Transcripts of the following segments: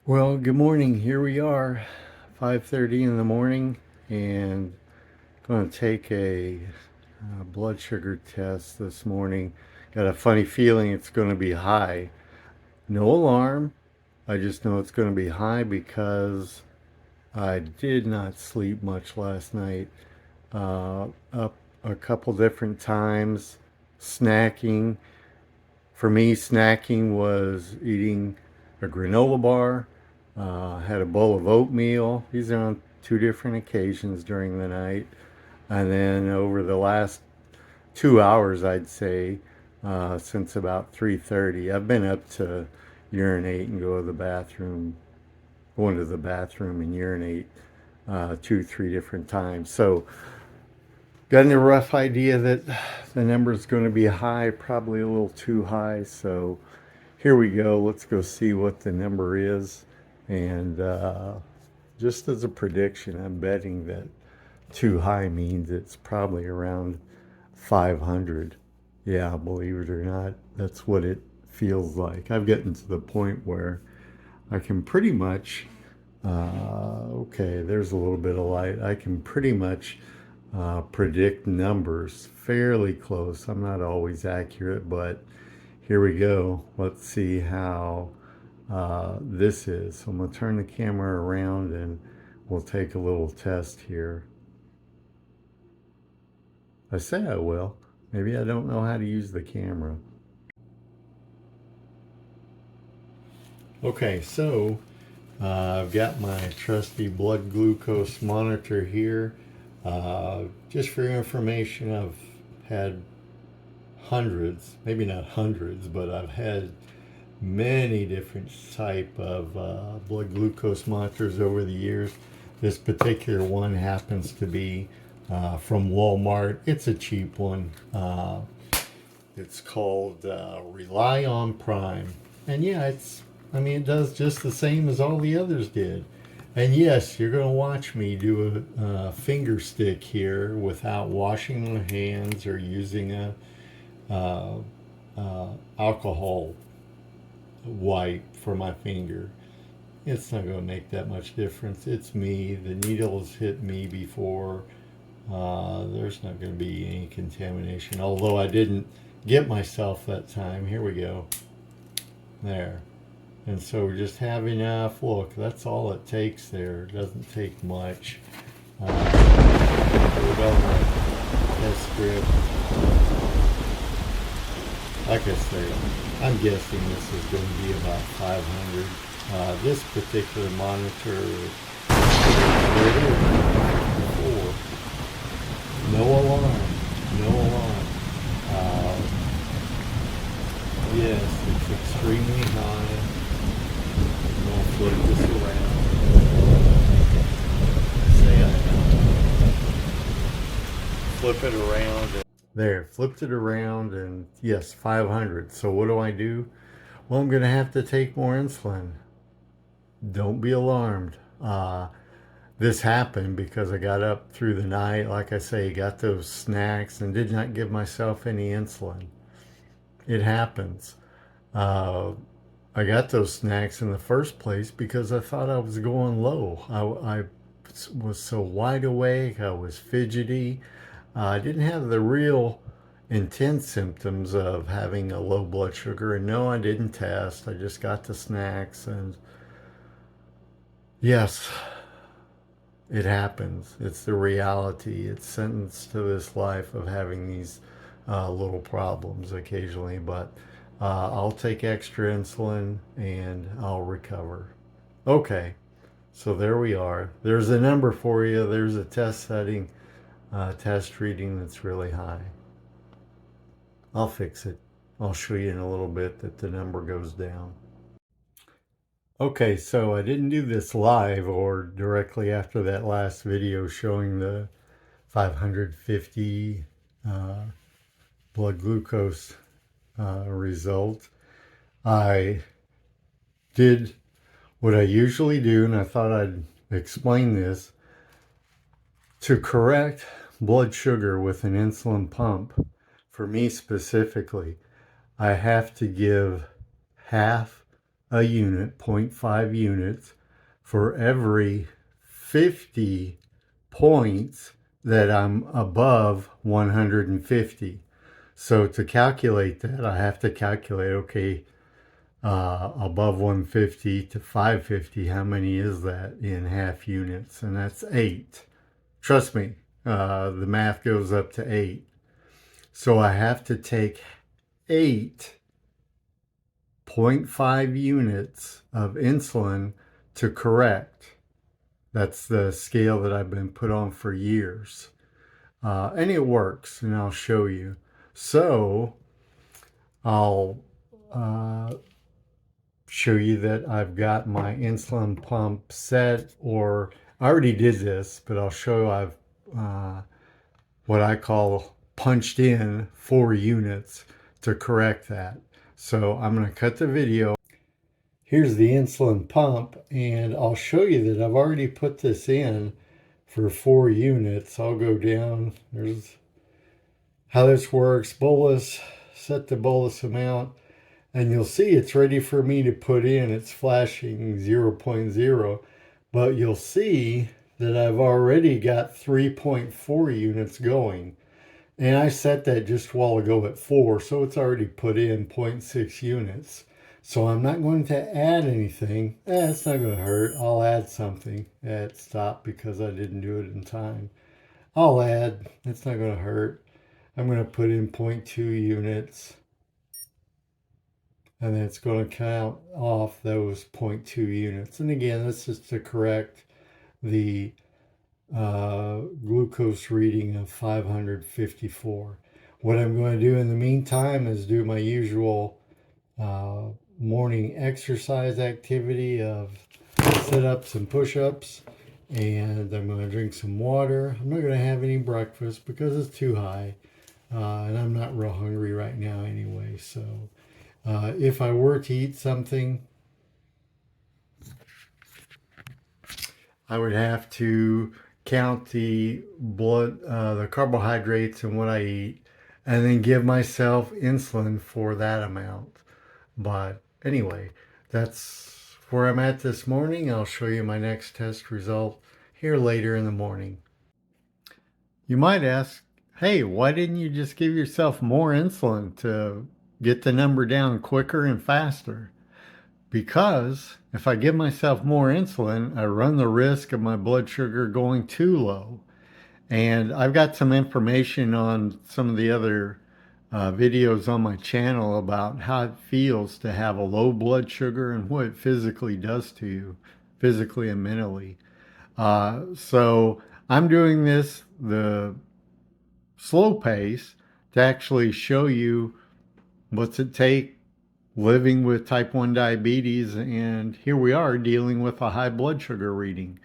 Well, good morning. Here we are, 5:30 in the morning, and going to take a blood sugar test this morning. Got a funny feeling it's going to be high. No alarm. I just know it's going to be high because I did not sleep much last night. Up a couple different times, snacking. For me, snacking was eating a granola bar, had a bowl of oatmeal. These are on two different occasions during the night. And then over the last 2 hours, I'd say, since about 3:30, I've been up to urinate and go into the bathroom and urinate two, three different times. So got a rough idea that the number is going to be high, probably a little too high. So here we go. Let's go see what the number is. And just as a prediction, I'm betting that too high means it's probably around 500. Yeah, believe it or not, that's what it feels like. I've gotten to the point where I can pretty much, okay, there's a little bit of light. I can pretty much predict numbers fairly close. I'm not always accurate, but here we go. Let's see how this is. So I'm going to turn the camera around and we'll take a little test here. I say I will. Maybe I don't know how to use the camera. Okay, so I've got my trusty blood glucose monitor here. Just for your information, I've had hundreds, maybe not hundreds, but I've had many different type of blood glucose monitors over the years. This particular one happens to be from Walmart. It's a cheap one. It's called Rely on Prime. And yeah, it does just the same as all the others did. And yes, you're going to watch me do a finger stick here without washing my hands or using a alcohol wipe for my finger. It's not going to make that much difference. It's me. The needles hit me before. There's not going to be any contamination. Although I didn't get myself that time. Here we go. There. And so we just have enough. Look, that's all it takes there. It doesn't take much. Put it on the test strip. Like I say, I'm guessing this is going to be about 500. This particular monitor, there it is, 4. No alarm, no alarm. Yes, it's extremely high. I'm going to flip this around. Say I flip it around. There, flipped it around, and yes, 500. So what do? Well, I'm going to have to take more insulin. Don't be alarmed. This happened because I got up through the night, like I say, got those snacks and did not give myself any insulin. It happens. I got those snacks in the first place because I thought I was going low. I was so wide awake, I was fidgety. I didn't have the real intense symptoms of having a low blood sugar. And no, I didn't test. I just got the snacks. And yes, it happens. It's the reality. It's sentenced to this life of having these little problems occasionally. But I'll take extra insulin and I'll recover. Okay, so there we are. There's a number for you. There's a test setting, test reading that's really high. I'll fix it. I'll show you in a little bit that the number goes down. Okay, so I didn't do this live or directly after that last video showing the 550 blood glucose result. I did what I usually do, and I thought I'd explain this. To correct blood sugar with an insulin pump, for me specifically, I have to give half a unit, 0.5 units, for every 50 points that I'm above 150. So to calculate that, I have to calculate, okay, above 150 to 550, how many is that in half units? And that's 8. Trust me, the math goes up to 8. So I have to take 8.5 units of insulin to correct. That's the scale that I've been put on for years. And it works, and I'll show you. So I'll show you that I've got my insulin pump set, or I already did this, but I'll show you I've what I call punched in 4 units to correct that. So I'm going to cut the video. Here's the insulin pump, and I'll show you that I've already put this in for 4 units. I'll go down. There's how this works. Bolus, set the bolus amount, and you'll see it's ready for me to put in. It's flashing 0.0, but you'll see that I've already got 3.4 units going. And I set that just a while ago at 4, so it's already put in 0.6 units. So I'm not going to add anything. It's not going to hurt. I'll add something. It stopped because I didn't do it in time. I'll add. It's not going to hurt. I'm going to put in 0.2 units. And then it's going to count off those 0.2 units. And again, this is to correct the glucose reading of 554. What I'm going to do in the meantime is do my usual morning exercise activity of sit-ups and push-ups, and I'm going to drink some water. I'm not going to have any breakfast because it's too high, and I'm not real hungry right now anyway. So if I were to eat something, I would have to count the blood, the carbohydrates and what I eat, and then give myself insulin for that amount. But anyway, that's where I'm at this morning. I'll show you my next test result here later in the morning. You might ask, hey, why didn't you just give yourself more insulin to get the number down quicker and faster? Because if I give myself more insulin, I run the risk of my blood sugar going too low. And I've got some information on some of the other videos on my channel about how it feels to have a low blood sugar and what it physically does to you, physically and mentally. So I'm doing this the slow pace to actually show you what's it take living with type 1 diabetes, and here we are dealing with a high blood sugar reading.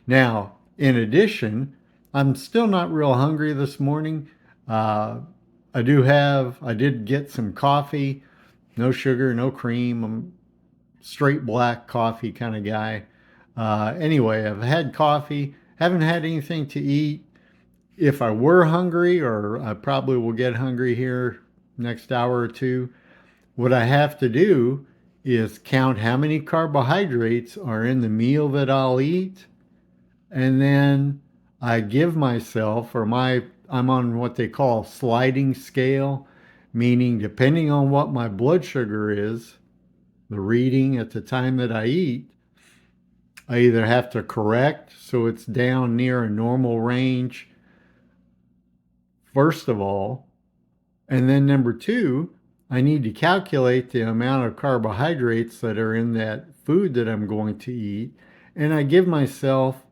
Now, in addition, I'm still not real hungry this morning. I did get some coffee, no sugar, no cream. I'm straight black coffee kind of guy. Anyway, I've had coffee, haven't had anything to eat. If I were hungry, or I probably will get hungry here next hour or two, what I have to do is count how many carbohydrates are in the meal that I'll eat, and then I give myself, I'm on what they call sliding scale, meaning depending on what my blood sugar is, the reading at the time that I eat, I either have to correct so it's down near a normal range, first of all, and then number two, I need to calculate the amount of carbohydrates that are in that food that I'm going to eat, and I give myself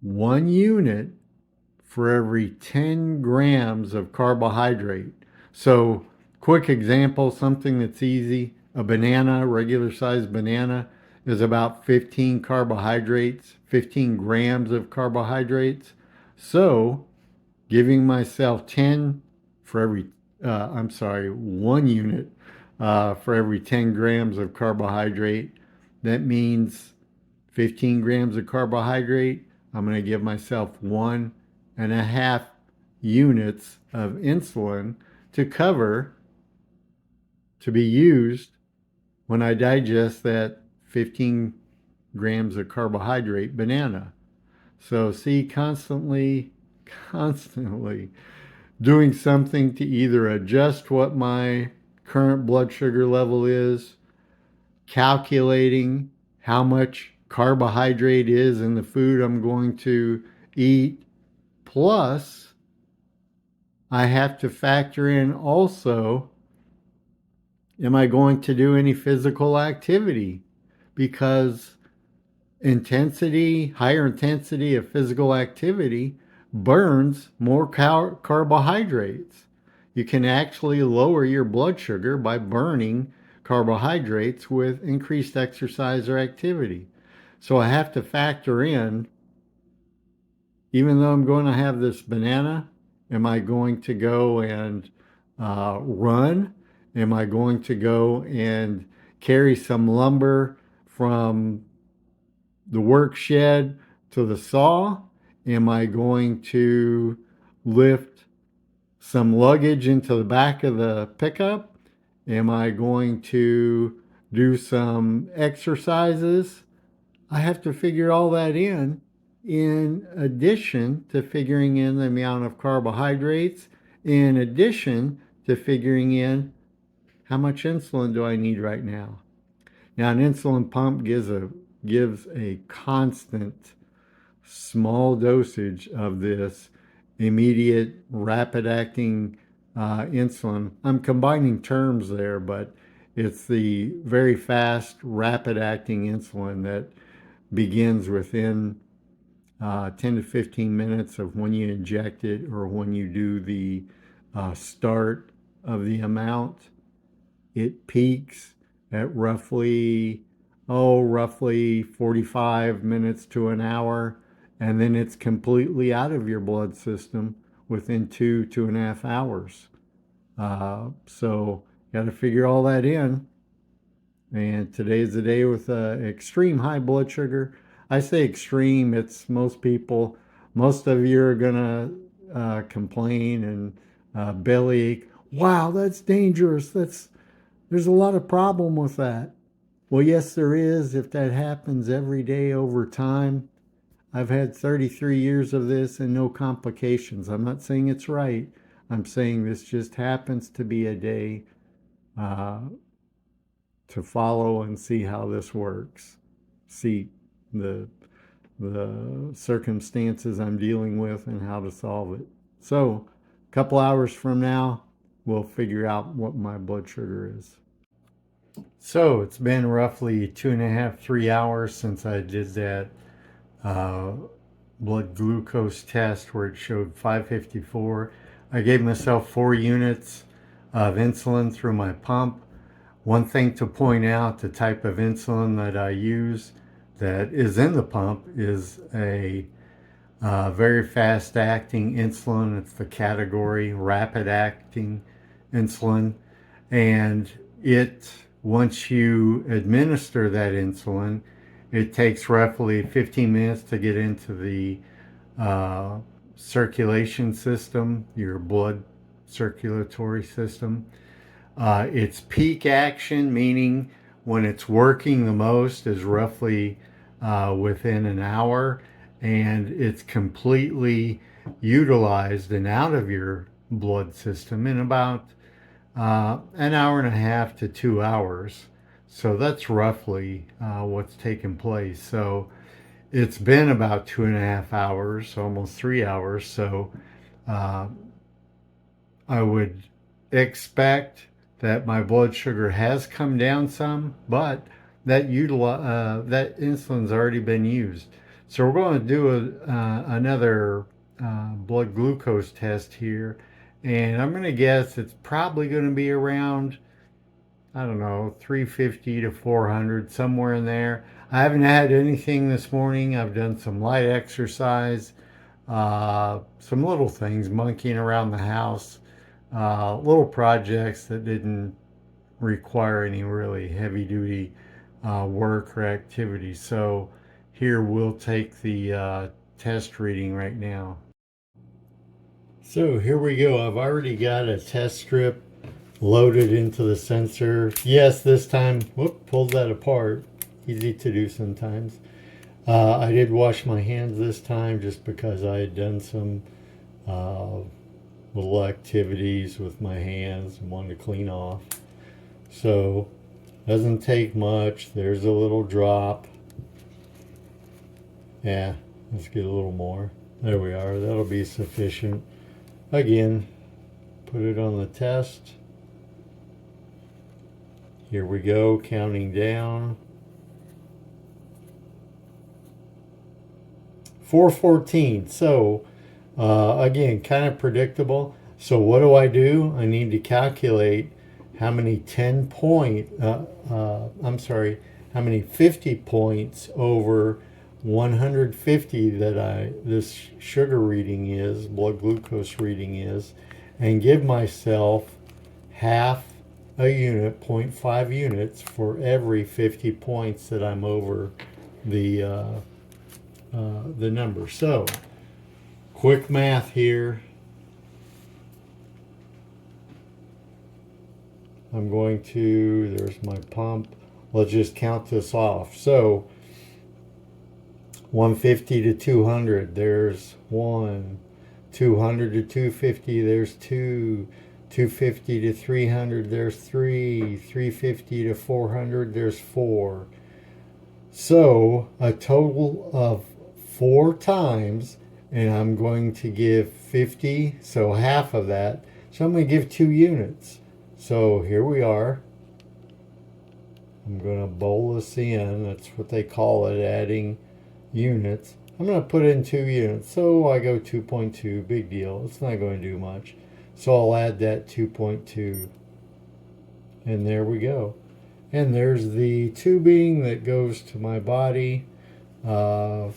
1 unit for every 10 grams of carbohydrate. So, quick example, something that's easy, a banana, regular sized banana, is about 15 carbohydrates, 15 grams of carbohydrates. So, giving myself 10 for every, 1 unit for every 10 grams of carbohydrate. That means 15 grams of carbohydrate. I'm going to give myself 1.5 units of insulin to cover, to be used when I digest that 15 grams of carbohydrate banana. So see, constantly doing something to either adjust what my current blood sugar level is, calculating how much carbohydrate is in the food I'm going to eat, plus I have to factor in also, am I going to do any physical activity? Because higher intensity of physical activity burns more carbohydrates. You can actually lower your blood sugar by burning carbohydrates with increased exercise or activity. So I have to factor in, even though I'm going to have this banana, am I going to go and run? Am I going to go and carry some lumber from the work shed to the saw? Am I going to lift some luggage into the back of the pickup? Am I going to do some exercises? I have to figure all that in addition to figuring in the amount of carbohydrates, in addition to figuring in how much insulin do I need right now. Now, an insulin pump gives a constant small dosage of this immediate rapid acting insulin. I'm combining terms there, but it's the very fast rapid acting insulin that begins within 10 to 15 minutes of when you inject it or when you do the start of the amount. It peaks at roughly 45 minutes to an hour, and then it's completely out of your blood system within 2.5 hours. So got to figure all that in. And today's the day with extreme high blood sugar. I say extreme, it's most people, most of you are going to complain and bellyache. Wow, that's dangerous. There's a lot of problem with that. Well, yes, there is if that happens every day over time. I've had 33 years of this and no complications. I'm not saying it's right. I'm saying this just happens to be a day uh, to follow and see how this works. See the the circumstances I'm dealing with and how to solve it. So, a couple hours from now, we'll figure out what my blood sugar is. So, it's been roughly 2.5, 3 hours since I did that uh, blood glucose test where it showed 554. I gave myself 4 units of insulin through my pump. One thing to point out, the type of insulin that I use that is in the pump is a very fast acting insulin. It's the category rapid acting insulin. And once you administer that insulin, it takes roughly 15 minutes to get into the uh, circulation system, your blood circulatory system. Its peak action, meaning when it's working the most, is roughly within an hour, and it's completely utilized and out of your blood system in about an hour and a half to 2 hours. So that's roughly what's taken place. So it's been about 2.5 hours, almost 3 hours. So uh, I would expect that my blood sugar has come down some, but that insulin's already been used. So we're going to do another blood glucose test here, and I'm going to guess it's probably going to be around, I don't know, 350 to 400, somewhere in there. I haven't had anything this morning. I've done some light exercise, some little things, monkeying around the house, little projects that didn't require any really heavy duty work or activity. So here we'll take the test reading right now. So here we go. I've already got a test strip load it into the sensor. Yes, this time, whoop, pulled that apart. Easy to do sometimes. I did wash my hands this time just because I had done some uh, little activities with my hands and wanted to clean off. So, doesn't take much. There's a little drop. Yeah, let's get a little more. There we are. That'll be sufficient. Again, put it on the test. Here we go, counting down. 414. So, again, kind of predictable. So what do? I need to calculate how many 10 point, how many 50 points over 150 that this sugar reading is, blood glucose reading is, and give myself half a unit, 0.5 units for every 50 points that I'm over the number. So, quick math here. I'm going to, there's my pump. Let's just count this off. So, 150 to 200, there's 1. 200 to 250, there's 2. 250 to 300, there's 3. 350 to 400, there's 4. So, a total of 4 times, and I'm going to give 50, so half of that. So I'm going to give 2 units. So here we are. I'm going to bolus in. That's what they call it, adding units. I'm going to put in 2 units. So I go 2.2. Big deal. It's not going to do much. So I'll add that 2.2. And there we go. And there's the tubing that goes to my body. Yeah,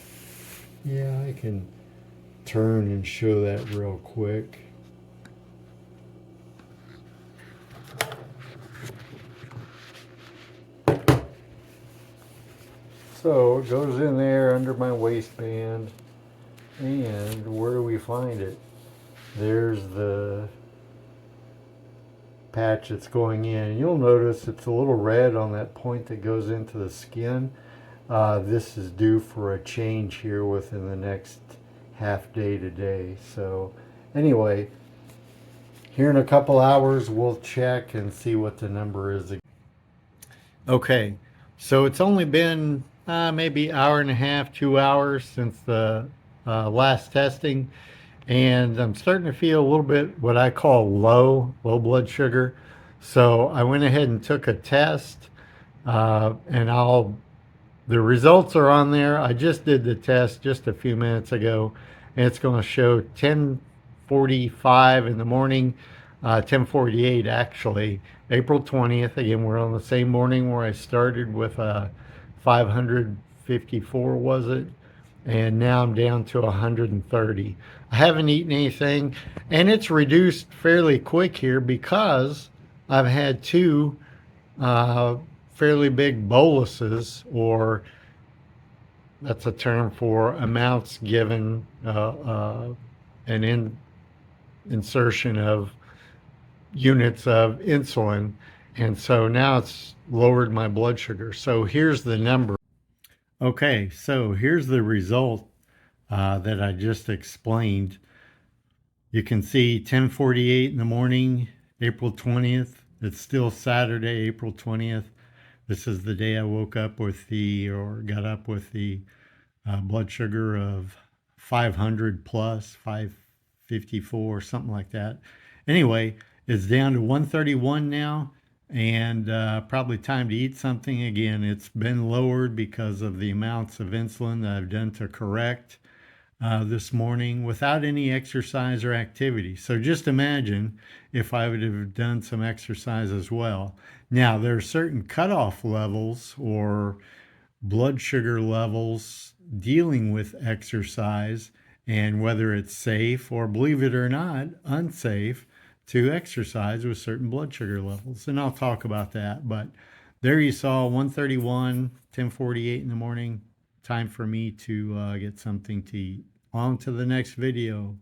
I can turn and show that real quick. So it goes in there under my waistband, and where do we find it? There's the patch that's going in. You'll notice it's a little red on that point that goes into the skin. This is due for a change here within the next half day today. So anyway, here in a couple hours we'll check and see what the number is. Okay, so it's only been maybe hour and a half, 2 hours since the last testing, and I'm starting to feel a little bit what I call low blood sugar. So I went ahead and took a test, and the results are on there. I just did the test just a few minutes ago, and it's going to show 10:45 in the morning, 10:48 actually, April 20th. Again, we're on the same morning where I started with 554, was it? And now I'm down to 130. I haven't eaten anything, and it's reduced fairly quick here because I've had 2 uh, fairly big boluses, or that's a term for amounts given an insertion of units of insulin. And so now it's lowered my blood sugar. So here's the number. Okay, so here's the result that I just explained. You can see 10:48 in the morning, April 20th. It's still Saturday, April 20th. This is the day I woke up with got up with the blood sugar of 500 plus, 554, something like that. Anyway, it's down to 131 now, and probably time to eat something again. It's been lowered because of the amounts of insulin that I've done to correct this morning without any exercise or activity. So just imagine if I would have done some exercise as well. Now, there are certain cutoff levels or blood sugar levels dealing with exercise and whether it's safe or, believe it or not, unsafe to exercise with certain blood sugar levels. And I'll talk about that. But there you saw 131, 10:48 in the morning. Time for me to get something to eat. On to the next video.